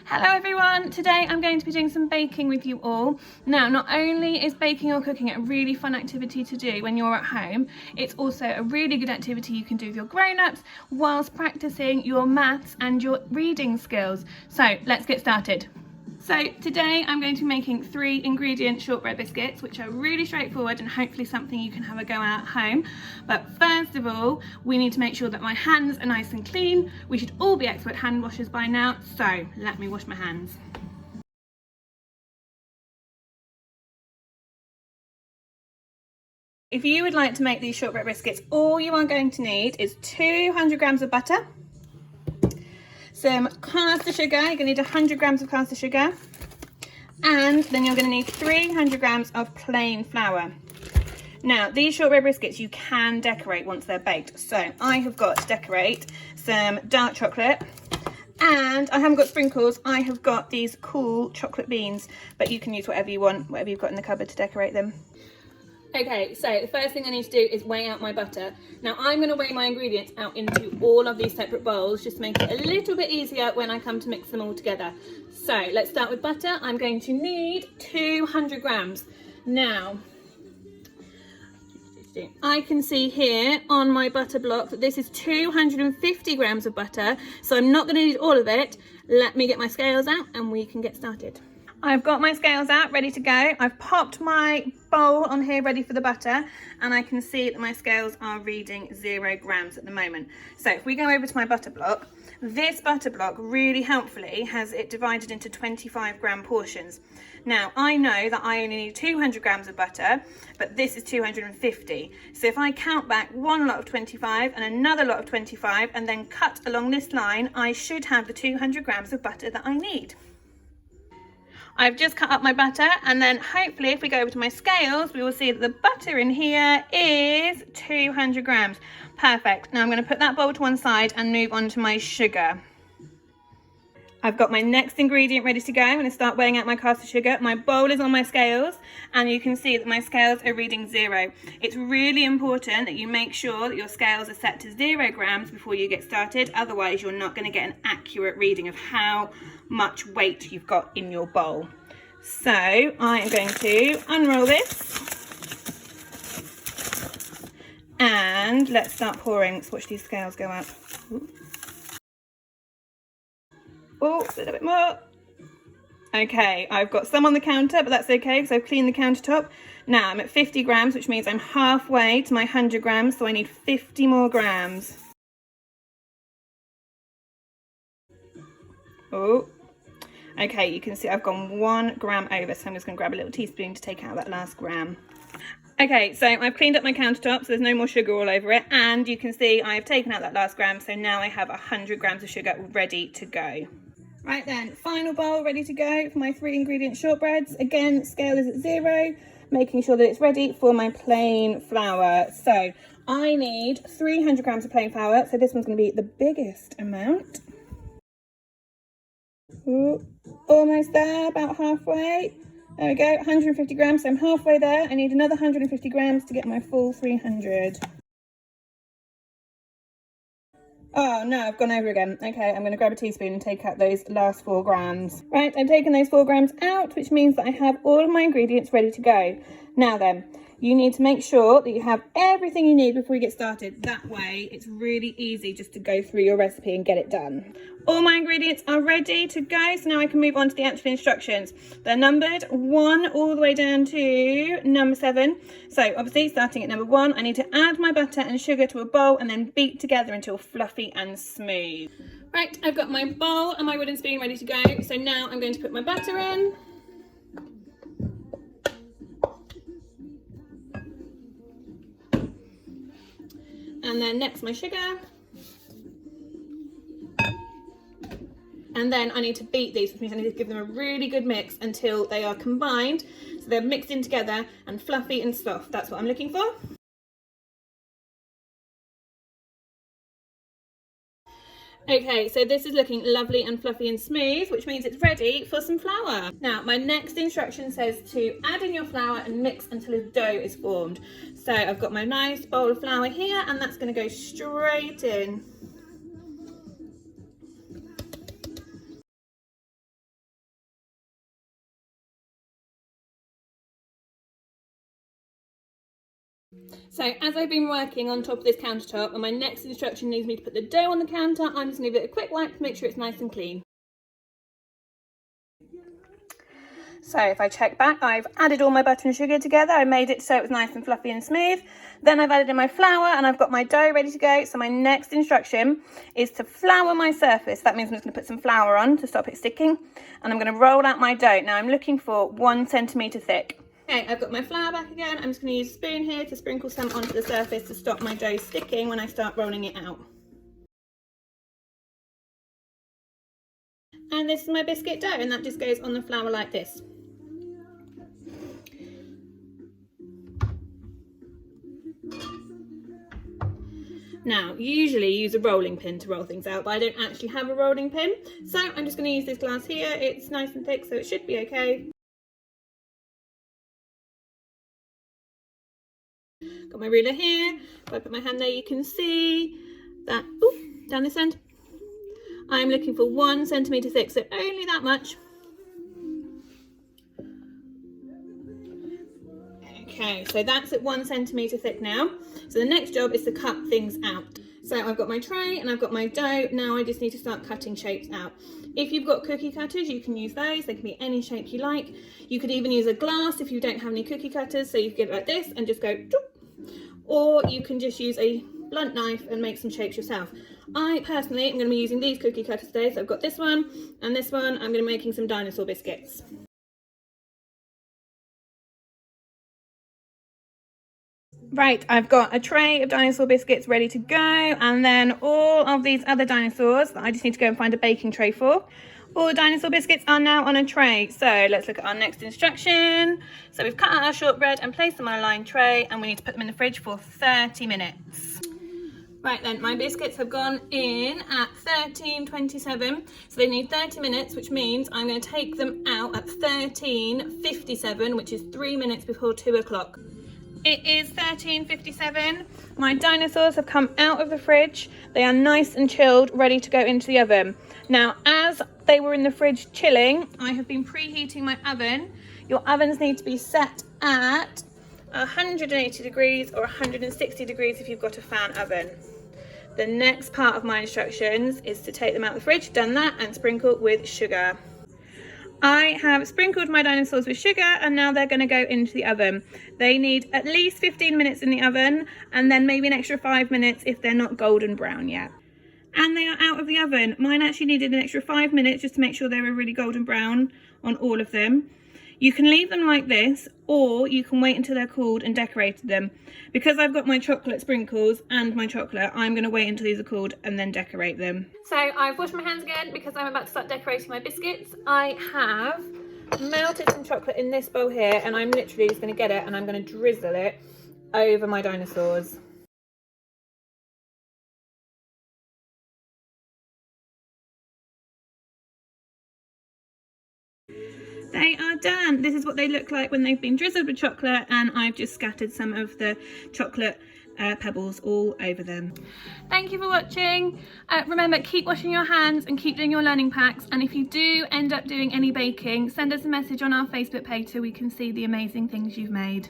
Hello everyone, today I'm going to be doing some baking with you all. Now, not only is baking or cooking a really fun activity to do when you're at home, it's also a really good activity you can do with your grown-ups whilst practicing your maths and your reading skills. So let's get started. So today I'm going to be making 3 ingredient shortbread biscuits, which are really straightforward and hopefully something you can have a go at home. But first of all, we need to make sure that my hands are nice and clean. We should all be expert hand washers by now, so let me wash my hands. If you would like to make these shortbread biscuits, all you are going to need is 200 grams of butter, some caster sugar. You're going to need 100 grams of caster sugar, and then you're going to need 300 grams of plain flour. Now, these shortbread biscuits you can decorate once they're baked. So I have got to decorate some dark chocolate, and I haven't got sprinkles. I have got these cool chocolate beans, but you can use whatever you want, whatever you've got in the cupboard to decorate them. Okay, so the first thing I need to do is weigh out my butter. Now I'm going to weigh my ingredients out into all of these separate bowls just to make it a little bit easier when I come to mix them all together. So let's start with butter. I'm going to need 200 grams. Now, I can see here on my butter block that this is 250 grams of butter, so I'm not going to need all of it. Let me get my scales out and we can get started. I've got my scales out, ready to go. I've popped my bowl on here ready for the butter, and I can see that my scales are reading 0 grams at the moment. So if we go over to my butter block, this butter block really helpfully has it divided into 25 gram portions. Now I know that I only need 200 grams of butter, but this is 250. So if I count back one lot of 25 and another lot of 25 and then cut along this line, I should have the 200 grams of butter that I need. I've just cut up my butter, and then hopefully if we go over to my scales, we will see that the butter in here is 200 grams. Perfect. Now I'm going to put that bowl to one side and move on to my sugar. I've got my next ingredient ready to go. I'm going to start weighing out my caster sugar. My bowl is on my scales, and you can see that my scales are reading 0. It's really important that you make sure that your scales are set to 0 grams before you get started. Otherwise, you're not going to get an accurate reading of how much weight you've got in your bowl. So I am going to unroll this, and let's start pouring. Let's watch these scales go up. Oh, a little bit more. Okay, I've got some on the counter, but that's okay because I've cleaned the countertop. Now I'm at 50 grams, which means I'm halfway to my 100 grams, so I need 50 more grams. Oh, okay, you can see I've gone 1 gram over, so I'm just going to grab a little teaspoon to take out that last gram. Okay, so I've cleaned up my countertop, so there's no more sugar all over it, and you can see I've taken out that last gram, so now I have 100 grams of sugar ready to go. Right then, final bowl ready to go for my 3 ingredient shortbreads. Again, scale is at 0, making sure that it's ready for my plain flour. So I need 300 grams of plain flour, so this one's going to be the biggest amount. Ooh, almost there, about halfway. There we go, 150 grams, so I'm halfway there. I need another 150 grams to get my full 300. Oh no, I've gone over again. Okay, I'm going to grab a teaspoon and take out those last 4 grams. Right, I've taken those 4 grams out, which means that I have all of my ingredients ready to go. Now then, you need to make sure that you have everything you need before you get started. That way, it's really easy just to go through your recipe and get it done. All my ingredients are ready to go, so now I can move on to the actual instructions. They're numbered 1 all the way down to number 7. So obviously, starting at number 1, I need to add my butter and sugar to a bowl and then beat together until fluffy and smooth. Right, I've got my bowl and my wooden spoon ready to go. So now I'm going to put my butter in. And then next my sugar. And then I need to beat these, which means I need to give them a really good mix until they are combined. So they're mixed in together and fluffy and soft. That's what I'm looking for. Okay, so this is looking lovely and fluffy and smooth, which means it's ready for some flour. Now, my next instruction says to add in your flour and mix until a dough is formed. So I've got my nice bowl of flour here, and that's going to go straight in. So as I've been working on top of this countertop and my next instruction needs me to put the dough on the counter, I'm just going to give it a quick wipe to make sure it's nice and clean. So if I check back, I've added all my butter and sugar together. I made it so it was nice and fluffy and smooth. Then I've added in my flour and I've got my dough ready to go. So my next instruction is to flour my surface. That means I'm just going to put some flour on to stop it sticking. And I'm going to roll out my dough. Now I'm looking for 1 centimetre thick. Okay, I've got my flour back again. I'm just going to use a spoon here to sprinkle some onto the surface to stop my dough sticking when I start rolling it out. And this is my biscuit dough, and that just goes on the flour like this. Now, usually you use a rolling pin to roll things out, but I don't actually have a rolling pin. So I'm just going to use this glass here. It's nice and thick, so it should be okay. Got my ruler here. If I put my hand there, you can see that, down this end. I'm looking for 1 centimetre thick, so only that much. Okay, so that's at 1 centimetre thick now. So the next job is to cut things out. So I've got my tray and I've got my dough. Now I just need to start cutting shapes out. If you've got cookie cutters, you can use those. They can be any shape you like. You could even use a glass if you don't have any cookie cutters. So you can get it like this and just go, or you can just use a blunt knife and make some shapes yourself. I personally am going to be using these cookie cutters today. So I've got this one and this one. I'm going to be making some dinosaur biscuits. Right, I've got a tray of dinosaur biscuits ready to go, and then all of these other dinosaurs that I just need to go and find a baking tray for. All the dinosaur biscuits are now on a tray, so let's look at our next instruction. So we've cut out our shortbread and placed them on a lined tray, and we need to put them in the fridge for 30 minutes. Right then, my biscuits have gone in at 13:27, so they need 30 minutes, which means I'm going to take them out at 13:57, which is 3 minutes before 2 o'clock. It is 13:57. My dinosaurs have come out of the fridge. They are nice and chilled, ready to go into the oven. Now, as they were in the fridge chilling, I have been preheating my oven. Your ovens need to be set at 180 degrees or 160 degrees if you've got a fan oven. The next part of my instructions is to take them out of the fridge, done that, and sprinkle with sugar. I have sprinkled my dinosaurs with sugar and now they're going to go into the oven. They need at least 15 minutes in the oven and then maybe an extra 5 minutes if they're not golden brown yet. And they are out of the oven. Mine actually needed an extra 5 minutes just to make sure they were really golden brown on all of them. You can leave them like this, or you can wait until they're cooled and decorate them. Because I've got my chocolate sprinkles and my chocolate, I'm going to wait until these are cooled and then decorate them. So I've washed my hands again because I'm about to start decorating my biscuits. I have melted some chocolate in this bowl here, and I'm literally just going to get it and I'm going to drizzle it over my dinosaurs. They are done. This is what they look like when they've been drizzled with chocolate, and I've just scattered some of the chocolate pebbles all over them. Thank you for watching. Remember, keep washing your hands and keep doing your learning packs, and if you do end up doing any baking, send us a message on our Facebook page so we can see the amazing things you've made.